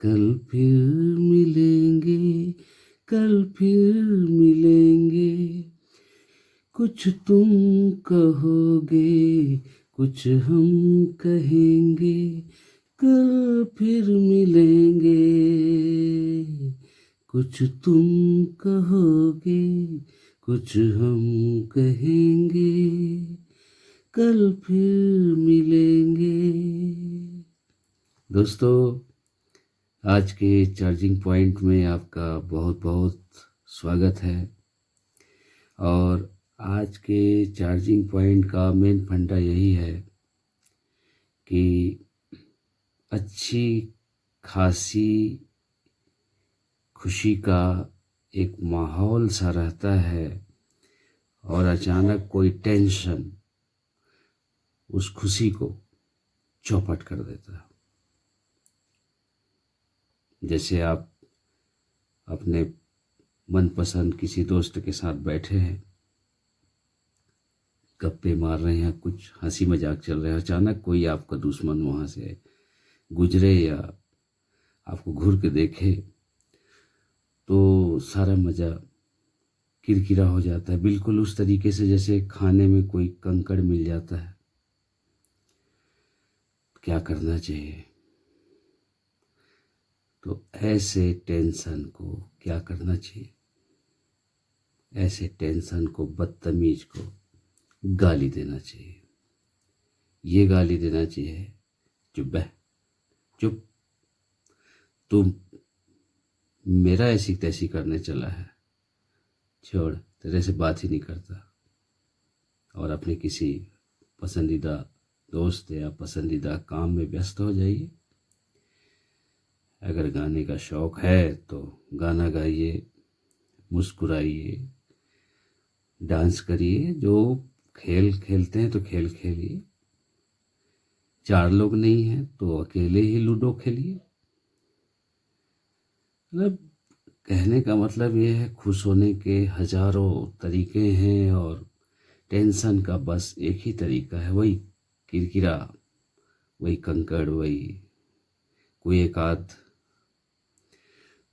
कल फिर मिलेंगे, कल फिर मिलेंगे। कुछ तुम कहोगे, कुछ हम कहेंगे। कल फिर मिलेंगे। कुछ तुम कहोगे, कुछ हम कहेंगे। कल फिर मिलेंगे। दोस्तों, आज के चार्जिंग पॉइंट में आपका बहुत बहुत स्वागत है। और आज के चार्जिंग पॉइंट का मेन फंडा यही है कि अच्छी खासी खुशी का एक माहौल सा रहता है और अचानक कोई टेंशन उस खुशी को चौपट कर देता है। जैसे आप अपने मनपसंद किसी दोस्त के साथ बैठे हैं, गप्पे मार रहे हैं, कुछ हंसी मजाक चल रहा है, अचानक कोई आपका दुश्मन वहाँ से गुजरे या आपको घूर के देखे तो सारा मज़ा किरकिरा हो जाता है। बिल्कुल उस तरीके से जैसे खाने में कोई कंकड़ मिल जाता है। क्या करना चाहिए? तो ऐसे टेंशन को क्या करना चाहिए? ऐसे टेंशन को, बदतमीज को गाली देना चाहिए। ये गाली देना चाहिए, चुप बह, चुप, तुम मेरा ऐसी तैसी करने चला है, छोड़, तेरे से बात ही नहीं करता। और अपने किसी पसंदीदा दोस्त या पसंदीदा काम में व्यस्त हो जाइए। अगर गाने का शौक है तो गाना गाइए, मुस्कुराइए, डांस करिए। जो खेल खेलते हैं तो खेल खेलिए। 4 लोग नहीं हैं तो अकेले ही लूडो खेलिए। मतलब कहने का मतलब ये है, खुश होने के हजारों तरीके हैं और टेंशन का बस एक ही तरीका है, वही किरकिरा, वही कंकड़, वही कोई एक आध।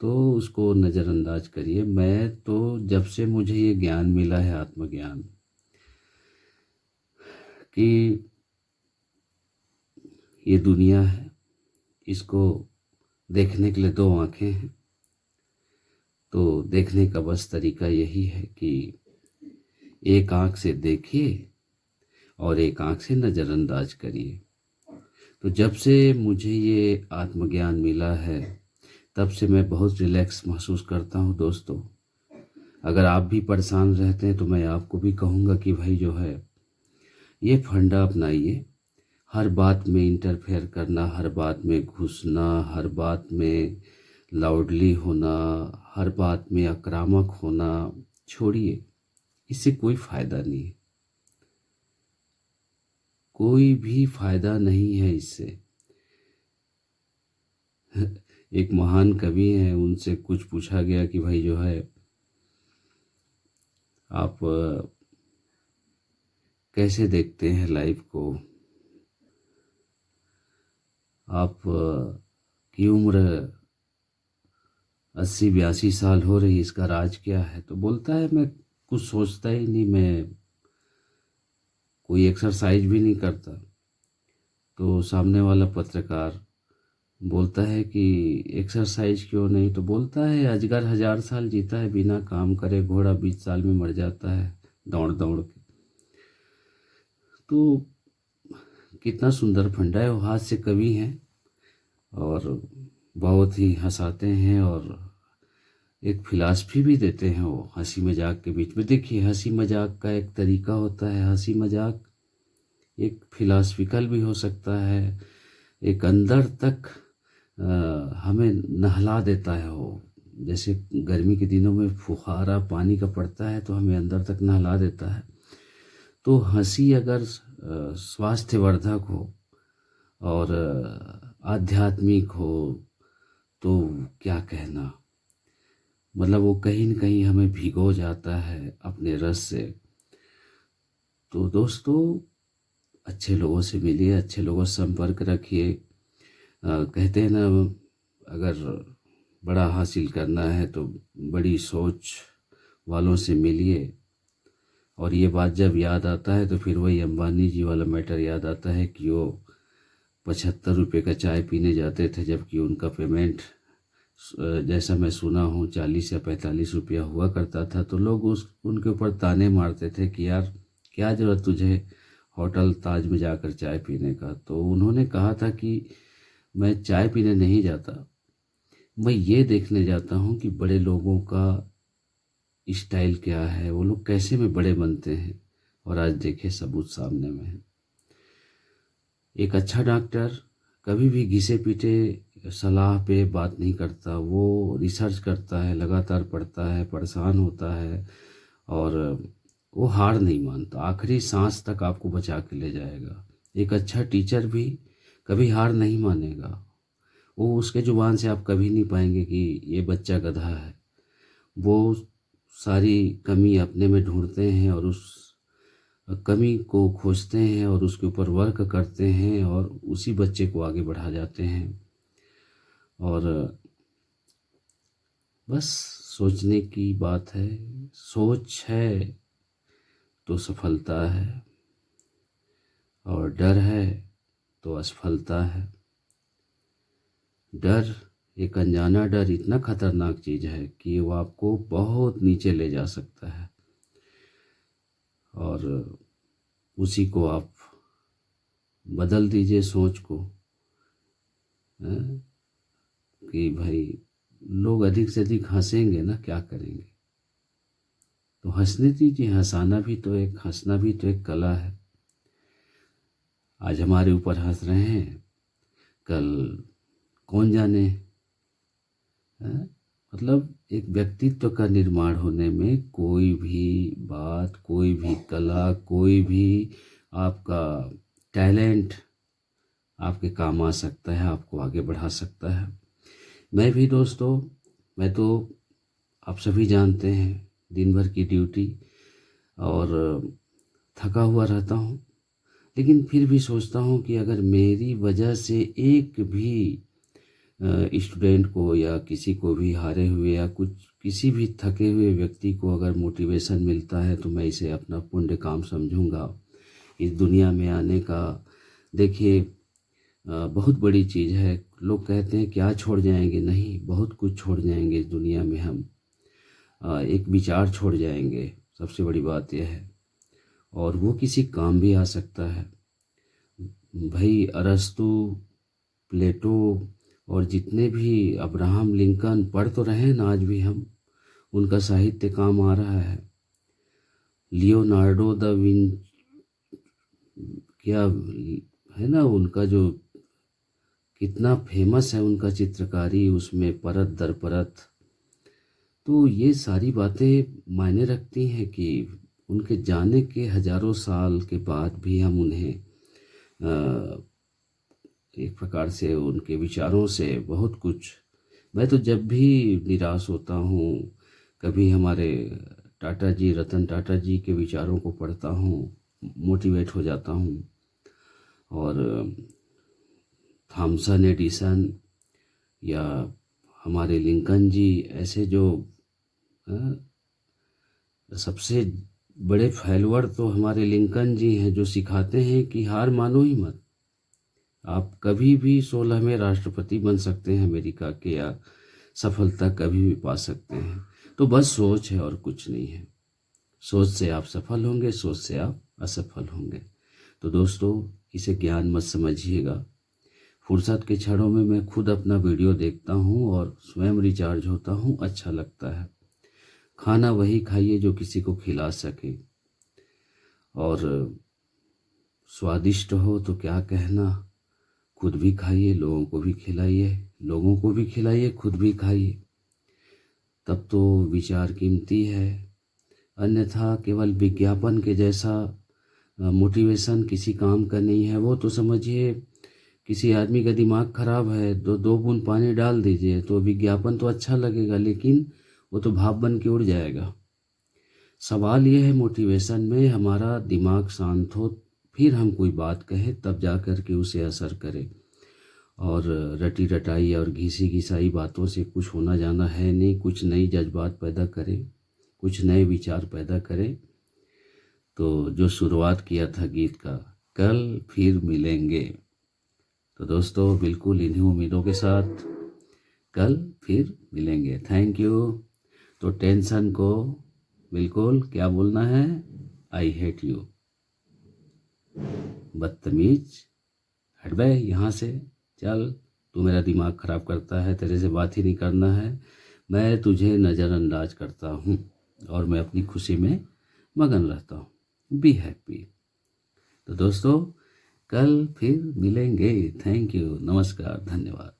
तो उसको नज़रअंदाज करिए। मैं तो जब से मुझे ये ज्ञान मिला है, आत्मज्ञान, कि ये दुनिया है, इसको देखने के लिए 2 आँखें हैं। तो देखने का बस तरीका यही है कि एक आँख से देखिए और एक आँख से नज़रअंदाज करिए। तो जब से मुझे ये आत्मज्ञान मिला है, तब से मैं बहुत रिलैक्स महसूस करता हूँ। दोस्तों, अगर आप भी परेशान रहते हैं तो मैं आपको भी कहूँगा कि भाई जो है, ये फंडा अपनाइए। हर बात में इंटरफेयर करना, हर बात में घुसना, हर बात में लाउडली होना, हर बात में आक्रामक होना छोड़िए। इससे कोई फ़ायदा नहीं है, कोई भी फ़ायदा नहीं है इससे। एक महान कवि हैं, उनसे कुछ पूछा गया कि भाई जो है, आप कैसे देखते हैं लाइफ को? आप की उम्र 80-82 साल हो रही, इसका राज क्या है? तो बोलता है, मैं कुछ सोचता ही नहीं, मैं कोई एक्सरसाइज भी नहीं करता। तो सामने वाला पत्रकार बोलता है कि एक्सरसाइज क्यों नहीं? तो बोलता है, अजगर 1000 साल जीता है बिना काम करे, घोड़ा 20 साल में मर जाता है दौड़ दौड़ के। तो कितना सुंदर फंडा है। वो हास्य कवि हैं और बहुत ही हंसाते हैं और एक फिलॉसफी भी देते हैं वो हंसी मजाक के बीच में। देखिए, हंसी मजाक का एक तरीका होता है। हंसी मजाक एक फिलॉसफिकल भी हो सकता है, एक अंदर तक हमें नहला देता है वो। जैसे गर्मी के दिनों में फुहारा पानी का पड़ता है तो हमें अंदर तक नहला देता है। तो हंसी अगर स्वास्थ्यवर्धक हो और आध्यात्मिक हो तो क्या कहना, मतलब वो कहीं न कहीं हमें भिगो जाता है अपने रस से। तो दोस्तों, अच्छे लोगों से मिलिए, अच्छे लोगों से संपर्क रखिए। कहते हैं ना, अगर बड़ा हासिल करना है तो बड़ी सोच वालों से मिलिए। और ये बात जब याद आता है तो फिर वही अंबानी जी वाला मैटर याद आता है कि वो 75 रुपये का चाय पीने जाते थे, जबकि उनका पेमेंट जैसा मैं सुना हूँ 40 या 45 रुपया हुआ करता था। तो लोग उनके ऊपर ताने मारते थे कि यार क्या ज़रूरत तुझे होटल ताज में जाकर चाय पीने का। तो उन्होंने कहा था कि मैं चाय पीने नहीं जाता, मैं ये देखने जाता हूँ कि बड़े लोगों का स्टाइल क्या है, वो लोग कैसे में बड़े बनते हैं। और आज देखे सबूत सामने में है। एक अच्छा डॉक्टर कभी भी घिसे पीटे सलाह पे बात नहीं करता, वो रिसर्च करता है, लगातार पढ़ता है, परेशान होता है और वो हार नहीं मानता, आखिरी सांस तक आपको बचा के ले जाएगा। एक अच्छा टीचर भी कभी हार नहीं मानेगा, वो उसके ज़ुबान से आप कभी नहीं पाएंगे कि ये बच्चा गधा है। वो सारी कमी अपने में ढूंढते हैं और उस कमी को खोजते हैं और उसके ऊपर वर्क करते हैं और उसी बच्चे को आगे बढ़ा जाते हैं। और बस सोचने की बात है, सोच है तो सफलता है और डर है तो असफलता है। डर, एक अनजाना डर इतना खतरनाक चीज़ है कि वो आपको बहुत नीचे ले जा सकता है। और उसी को आप बदल दीजिए सोच को, कि भाई लोग अधिक से अधिक हंसेंगे ना, क्या करेंगे। तो हंसने दीजिए, हंसना भी तो एक कला है। आज हमारे ऊपर हंस रहे हैं, कल कौन जाने। मतलब एक व्यक्तित्व का निर्माण होने में कोई भी बात, कोई भी कला, कोई भी आपका टैलेंट आपके काम आ सकता है, आपको आगे बढ़ा सकता है। मैं भी दोस्तों, मैं तो आप सभी जानते हैं दिन भर की ड्यूटी और थका हुआ रहता हूँ, लेकिन फिर भी सोचता हूँ कि अगर मेरी वजह से एक भी स्टूडेंट को या किसी को भी हारे हुए या किसी भी थके हुए व्यक्ति को अगर मोटिवेशन मिलता है तो मैं इसे अपना पुण्य काम समझूंगा। इस दुनिया में आने का देखिए बहुत बड़ी चीज़ है। लोग कहते हैं क्या छोड़ जाएंगे, नहीं, बहुत कुछ छोड़ जाएंगे इस दुनिया में हम। एक विचार छोड़ जाएंगे, सबसे बड़ी बात यह है, और वो किसी काम भी आ सकता है। भाई अरस्तु, प्लेटो और जितने भी अब्राहम लिंकन पढ़ तो रहे हैं ना आज भी हम, उनका साहित्य काम आ रहा है। लियोनार्डो दा विंची, क्या है ना, उनका जो कितना फेमस है उनका चित्रकारी, उसमें परत दर परत। तो ये सारी बातें मायने रखती हैं कि उनके जाने के हजारों साल के बाद भी हम उन्हें एक प्रकार से उनके विचारों से बहुत कुछ। मैं तो जब भी निराश होता हूँ, कभी हमारे टाटा जी, रतन टाटा जी के विचारों को पढ़ता हूँ, मोटिवेट हो जाता हूँ। और थॉमसन एडिसन या हमारे लिंकन जी, ऐसे जो सबसे बड़े फैलवर तो हमारे लिंकन जी हैं, जो सिखाते हैं कि हार मानो ही मत। आप कभी भी 16वें राष्ट्रपति बन सकते हैं अमेरिका के, या सफलता कभी भी पा सकते हैं। तो बस सोच है और कुछ नहीं है। सोच से आप सफल होंगे, सोच से आप असफल होंगे। तो दोस्तों इसे ज्ञान मत समझिएगा। फुर्सत के क्षणों में मैं खुद अपना वीडियो देखता हूँ और स्वयं रिचार्ज होता हूँ, अच्छा लगता है। खाना वही खाइए जो किसी को खिला सके, और स्वादिष्ट हो तो क्या कहना, खुद भी खाइए, लोगों को भी खिलाइए, लोगों को भी खिलाइए, खुद भी खाइए, तब तो विचार कीमती है। अन्यथा केवल विज्ञापन के जैसा मोटिवेशन किसी काम का नहीं है। वो तो समझिए किसी आदमी का दिमाग खराब है, दो बूंद पानी डाल दीजिए तो विज्ञापन तो अच्छा लगेगा, लेकिन वो तो भाप बन के उड़ जाएगा। सवाल ये है मोटिवेशन में हमारा दिमाग शांत हो, फिर हम कोई बात कहें, तब जा कर के उसे असर करे। और रटी रटाई और घिसी घिसाई बातों से कुछ होना जाना है नहीं। कुछ नई जज्बात पैदा करें, कुछ नए विचार पैदा करें। तो जो शुरुआत किया था गीत का, कल फिर मिलेंगे, तो दोस्तों बिल्कुल इन्हीं उम्मीदों के साथ कल फिर मिलेंगे। Thank you. तो टेंशन को बिल्कुल क्या बोलना है, आई हेट यू, बदतमीज, हट बे यहाँ से, चल, तू मेरा दिमाग ख़राब करता है, तेरे से बात ही नहीं करना है, मैं तुझे नज़रअंदाज करता हूँ और मैं अपनी खुशी में मगन रहता हूँ। Be happy. तो दोस्तों कल फिर मिलेंगे। थैंक यू, नमस्कार, धन्यवाद।